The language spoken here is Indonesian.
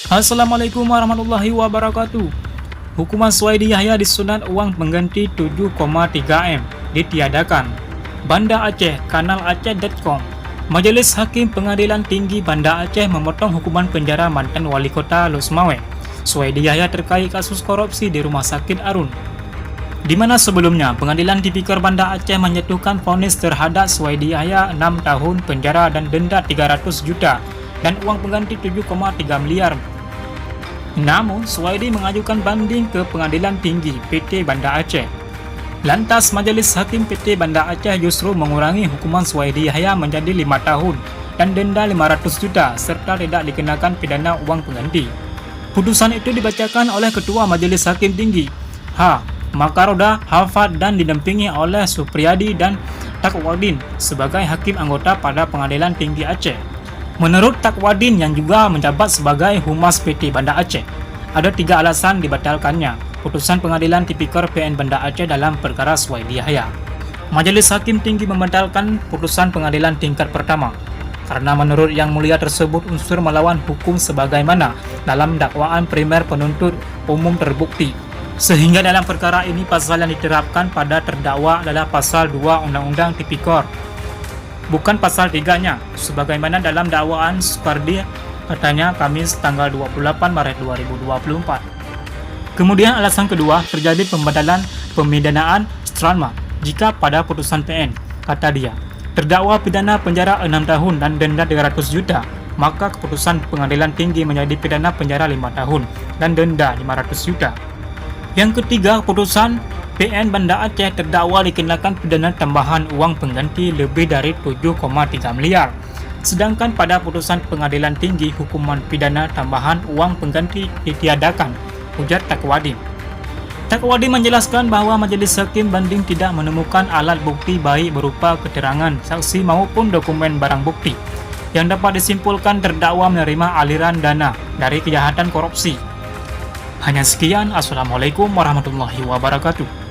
Assalamualaikum warahmatullahi wabarakatuh. Hukuman Suwaidi Yahya disunat uang pengganti 7,3 M ditiadakan. Banda Aceh, Kanal Aceh.com. Majelis Hakim Pengadilan Tinggi Banda Aceh memotong hukuman penjara mantan Wali Kota Losmawe, Suwaidi Yahya terkait kasus korupsi di Rumah Sakit Arun. Di mana sebelumnya Pengadilan Tipikor Banda Aceh menjatuhkan vonis terhadap Suwaidi Yahya 6 tahun penjara dan denda 300 juta dan uang pengganti 7,3 miliar. Namun, Suwaidi mengajukan banding ke Pengadilan Tinggi PT Banda Aceh. Lantas, Majelis Hakim PT Banda Aceh justru mengurangi hukuman Suwaidi Yahya menjadi 5 tahun dan denda 500 juta serta tidak dikenakan pidana uang pengganti. Putusan itu dibacakan oleh Ketua Majelis Hakim Tinggi H. Makaroda Hafad dan didampingi oleh Supriyadi dan Takwadin sebagai hakim anggota pada Pengadilan Tinggi Aceh. Menurut Takwadin yang juga menjabat sebagai Humas PT Banda Aceh, ada 3 alasan dibatalkannya putusan Pengadilan Tipikor PN Banda Aceh dalam perkara Suwaidi Yahya. Majelis Hakim Tinggi membatalkan putusan pengadilan tingkat pertama karena menurut Yang Mulia tersebut unsur melawan hukum sebagaimana dalam dakwaan primer penuntut umum terbukti. Sehingga dalam perkara ini pasal yang diterapkan pada terdakwa adalah pasal 2 Undang-Undang Tipikor, bukan pasal 3-nya, sebagaimana dalam dakwaan Sukardi katanya Kamis tanggal 28 Maret 2024. Kemudian alasan kedua, terjadi pembatalan pemidanaan Strama jika pada putusan PN, kata dia, terdakwa pidana penjara 6 tahun dan denda 300 juta, maka keputusan Pengadilan Tinggi menjadi pidana penjara 5 tahun dan denda 500 juta. Yang ketiga, putusan PN Banda Aceh terdakwa dikenakan pidana tambahan uang pengganti lebih dari 7,3 miliar. Sedangkan pada putusan Pengadilan Tinggi hukuman pidana tambahan uang pengganti ditiadakan, ujar Takwadin. Takwadin menjelaskan bahwa Majelis Hakim banding tidak menemukan alat bukti baik berupa keterangan saksi maupun dokumen barang bukti yang dapat disimpulkan terdakwa menerima aliran dana dari kejahatan korupsi. Hanya sekian, Assalamualaikum warahmatullahi wabarakatuh.